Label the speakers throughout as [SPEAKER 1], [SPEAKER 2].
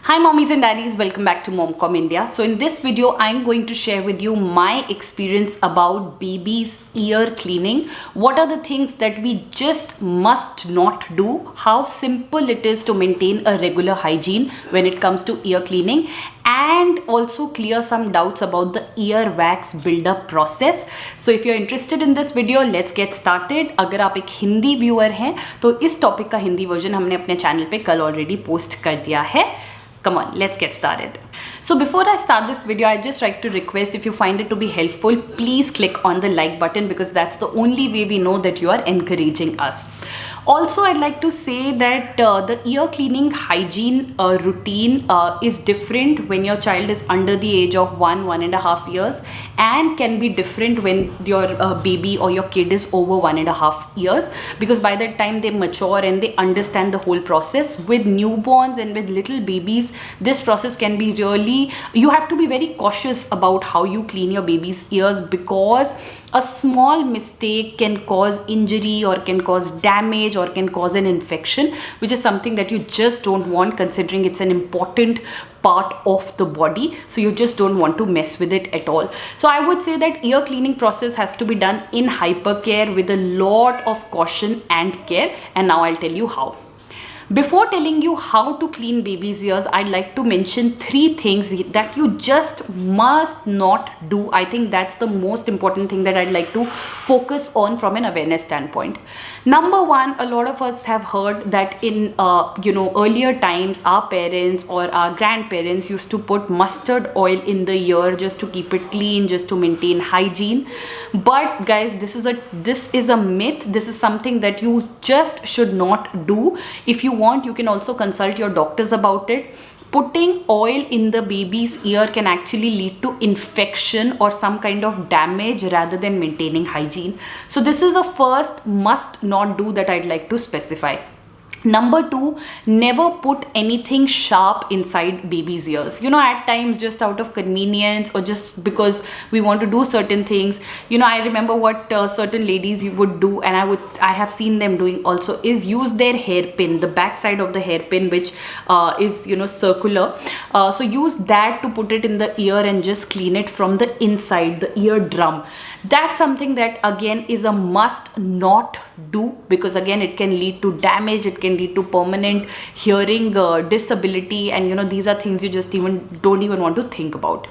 [SPEAKER 1] Hi mommies and daddies, welcome back to Momcom India. So in this video, I'm going to share with you my experience about baby's ear cleaning. What are the things that we just must not do? How simple it is to maintain a regular hygiene when it comes to ear cleaning, and also clear some doubts about the ear wax build-up process. So if you're interested in this video, let's get started. अगर आप एक Hindi viewer हैं तो इस topic का Hindi version हमने अपने channel पे कल ऑलरेडी पोस्ट कर दिया है. Come on, let's get started. So before I start this video, I'd just like to request, if you find it to be helpful, please click on the like button, because that's the only way we know that you are encouraging us. Also, I'd like to say that the ear cleaning hygiene routine is different when your child is under the age of 1.5 years, and can be different when your baby or your kid is over 1.5 years, because by that time they mature and they understand the whole process. With newborns and with little babies, this process can be really, you have to be very cautious about how you clean your baby's ears, because a small mistake can cause injury or can cause damage or can cause an infection, which is something that you just don't want, considering it's an important part of the body. So you just don't want to mess with it at all. So I would say that ear cleaning process has to be done in hypercare with a lot of caution and care, and now I'll tell you how. Before telling you how to clean baby's ears, I'd like to mention 3 things that you just must not do. I think that's the most important thing that I'd like to focus on from an awareness standpoint. Number 1, a lot of us have heard that in earlier times, our parents or our grandparents used to put mustard oil in the ear just to keep it clean, just to maintain hygiene. But guys, this is a myth. This is something that you just should not do. If you want, you can also consult your doctors about it. Putting oil in the baby's ear can actually lead to infection or some kind of damage rather than maintaining hygiene. So this is a first must not do that I'd like to specify. Number 2, never put anything sharp inside baby's ears. At times, just out of convenience or just because we want to do certain things, I remember what certain ladies would do, and I have seen them doing also, is use their hairpin, the back side of the hairpin, which is circular. So use that to put it in the ear and just clean it from the inside, the eardrum. That's something that again is a must not do, because again it can lead to damage, it can lead to permanent hearing disability, and these are things you just don't even want to think about.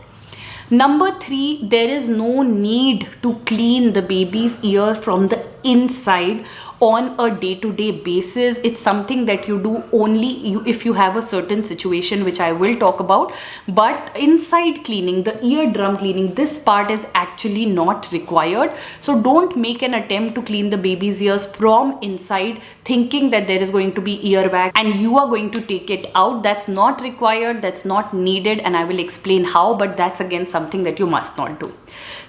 [SPEAKER 1] Number 3, there is no need to clean the baby's ear from the inside on a day-to-day basis. It's something that you do only if you have a certain situation, which I will talk about. But inside cleaning, the eardrum cleaning, this part is actually not required. So don't make an attempt to clean the baby's ears from inside thinking that there is going to be earwax and you are going to take it out. That's not required, that's not needed, and I will explain how, but that's again something that you must not do.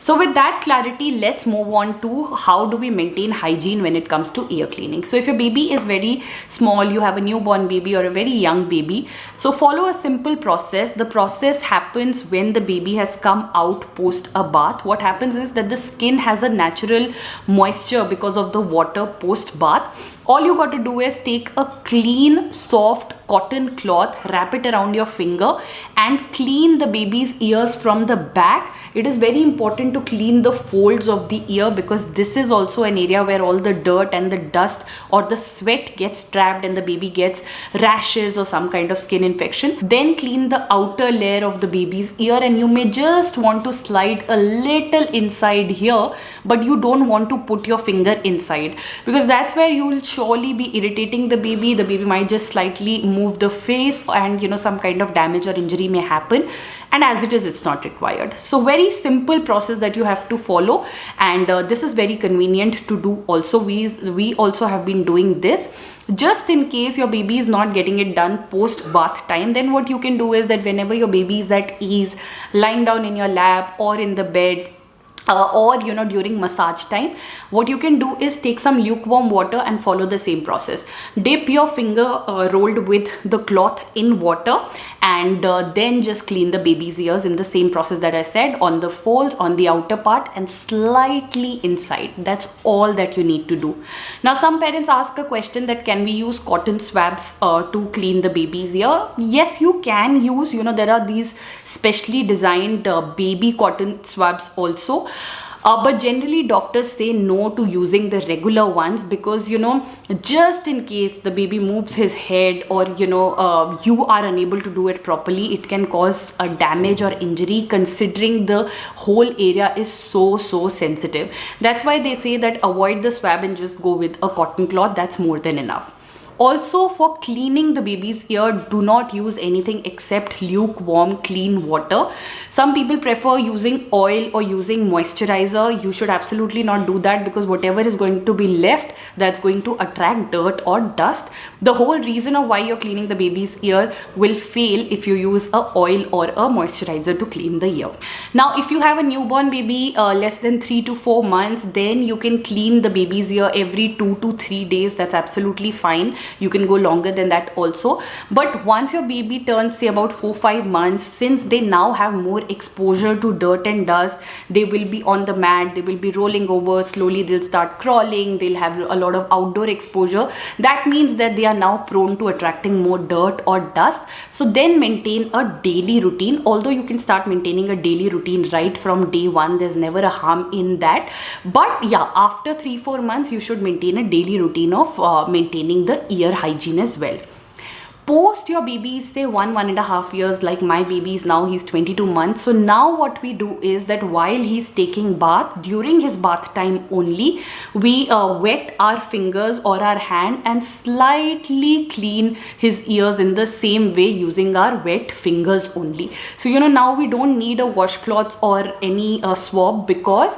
[SPEAKER 1] So with that clarity, let's move on to how do we maintain hygiene when it comes to ear cleaning. So if your baby is very small, you have a newborn baby or a very young baby, so follow a simple process. The process happens when the baby has come out post a bath. What happens is that the skin has a natural moisture because of the water post bath. All you got to do is take a clean, soft cotton cloth, wrap it around your finger and clean the baby's ears from the back. It is very important to clean the folds of the ear, because this is also an area where all the dirt and the dust or the sweat gets trapped and the baby gets rashes or some kind of skin infection. Then clean the outer layer of the baby's ear, and you may just want to slide a little inside here, but you don't want to put your finger inside, because that's where you will surely be irritating the baby. The baby might just slightly move the face, and some kind of damage or injury may happen, and as it is, it's not required. So very simple process that you have to follow, and this is very convenient to do also. We also have been doing this. Just in case your baby is not getting it done post bath time, then what you can do is that whenever your baby is at ease, lying down in your lap or in the bed, or during massage time, what you can do is take some lukewarm water and follow the same process. Dip your finger rolled with the cloth in water, and then just clean the baby's ears in the same process that I said, on the folds, on the outer part, and slightly inside. That's all that you need to do. Now some parents ask a question that can we use cotton swabs to clean the baby's ear? Yes, you can use, there are these specially designed baby cotton swabs also. But generally doctors say no to using the regular ones, because just in case the baby moves his head, or you are unable to do it properly, it can cause a damage or injury, considering the whole area is so sensitive. That's why they say that avoid the swab and just go with a cotton cloth. That's more than enough. Also, for cleaning the baby's ear, do not use anything except lukewarm clean water. Some people prefer using oil or using moisturizer. You should absolutely not do that, because whatever is going to be left, that's going to attract dirt or dust. The whole reason of why you're cleaning the baby's ear will fail if you use a oil or a moisturizer to clean the ear. Now if you have a newborn baby less than 3 to 4 months, then you can clean the baby's ear every 2 to 3 days. That's absolutely fine. You can go longer than that also. But once your baby turns, say, about 4-5 months, since they now have more exposure to dirt and dust, they will be on the mat, they will be rolling over, slowly they'll start crawling, they'll have a lot of outdoor exposure. That means that they are now prone to attracting more dirt or dust. So then maintain a daily routine. Although you can start maintaining a daily routine right from day one, there's never a harm in that. But yeah, after 3-4 months, you should maintain a daily routine of maintaining the ear hygiene as well. Post your baby, say 1.5 years, like my baby is now, he's 22 months. So now what we do is that while he's taking bath, during his bath time only, we wet our fingers or our hand and slightly clean his ears in the same way, using our wet fingers only. So now we don't need a washcloth or any swab, because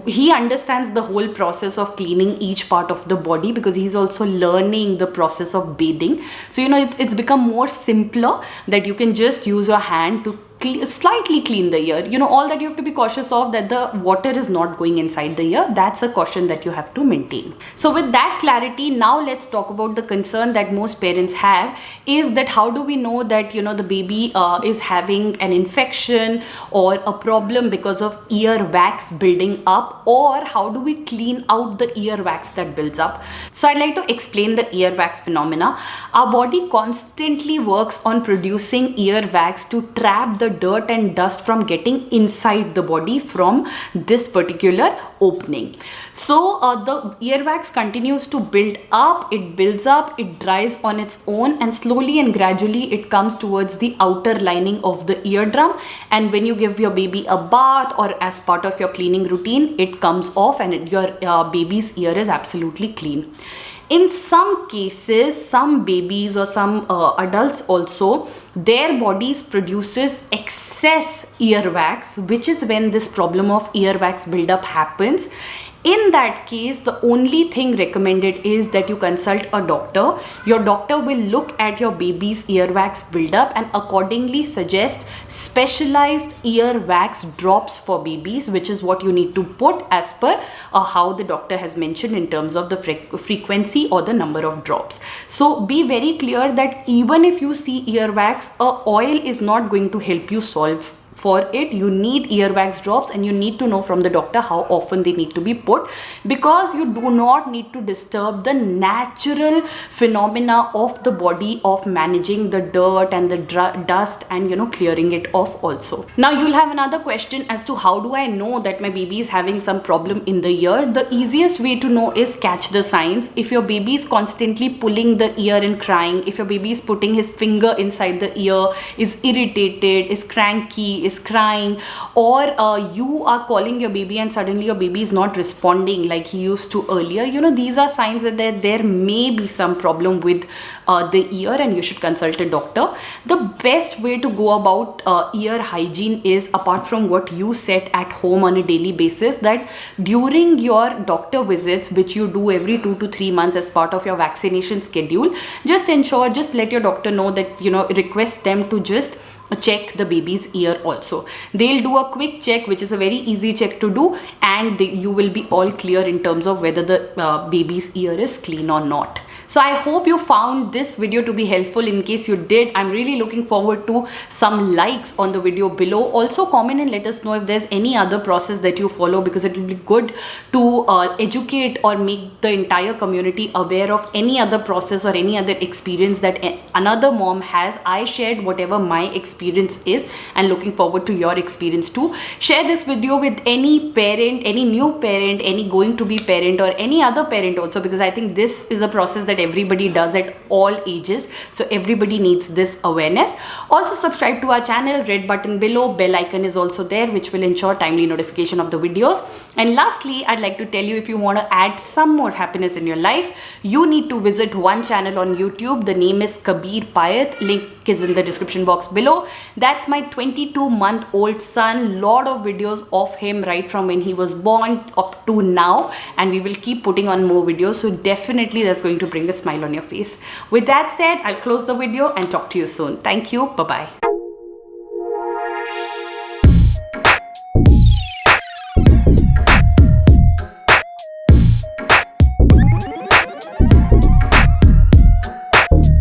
[SPEAKER 1] he understands the whole process of cleaning each part of the body, because he's also learning the process of bathing. So it's become more simpler that you can just use your hand to slightly clean the ear. All that you have to be cautious of, that the water is not going inside the ear. That's a caution that you have to maintain. So with that clarity, now let's talk about the concern that most parents have, is that how do we know that the baby is having an infection or a problem because of ear wax building up, or how do we clean out the ear wax that builds up? So I'd like to explain the ear wax phenomena. Our body constantly works on producing ear wax to trap the dirt and dust from getting inside the body from this particular opening. So the earwax continues to build up, it builds up, it dries on its own, and slowly and gradually it comes towards the outer lining of the eardrum. And when you give your baby a bath or as part of your cleaning routine, it comes off and your baby's ear is absolutely clean. In some cases, some babies or some adults also, their bodies produces excess earwax, which is when this problem of earwax buildup happens. In that case, the only thing recommended is that you consult a doctor. Your doctor will look at your baby's earwax buildup and accordingly suggest specialized earwax drops for babies, which is what you need to put as per how the doctor has mentioned in terms of the frequency or the number of drops. So be very clear that even if you see earwax, oil is not going to help you solve for it. You need earwax drops, and you need to know from the doctor how often they need to be put, because you do not need to disturb the natural phenomena of the body of managing the dirt and the dust and clearing it off also. Now you'll have another question as to how do I know that my baby is having some problem in the ear. The easiest way to know is catch the signs. If your baby is constantly pulling the ear and crying, if your baby is putting his finger inside the ear, is irritated, is cranky, is crying, or you are calling your baby and suddenly your baby is not responding like he used to earlier, these are signs that there may be some problem with the ear and you should consult a doctor. The best way to go about ear hygiene is, apart from what you set at home on a daily basis, that during your doctor visits, which you do every 2 to 3 months as part of your vaccination schedule, just let your doctor know that request them to just check the baby's ear also. They'll do a quick check, which is a very easy check to do, and you will be all clear in terms of whether the baby's ear is clean or not. So I hope you found this video to be helpful. In case you did, I'm really looking forward to some likes on the video below. Also comment and let us know if there's any other process that you follow, because it will be good to educate or make the entire community aware of any other process or any other experience that another mom has. I shared whatever my experience is, and looking forward to your experience too. Share this video with any parent, any new parent, any going to be parent, or any other parent also, because I think this is a process that everybody does at all ages, so everybody needs this awareness. Also subscribe to our channel, red button below, bell icon is also there, which will ensure timely notification of the videos. And lastly, I'd like to tell you, if you want to add some more happiness in your life, you need to visit one channel on YouTube. The name is Kabir Payat, link is in the description box below. That's my 22-month-old son. Lot of videos of him right from when he was born up to now, and we will keep putting on more videos, so definitely that's going to bring a smile on your face. With that said, I'll close the video and talk to you soon. Thank you. Bye bye.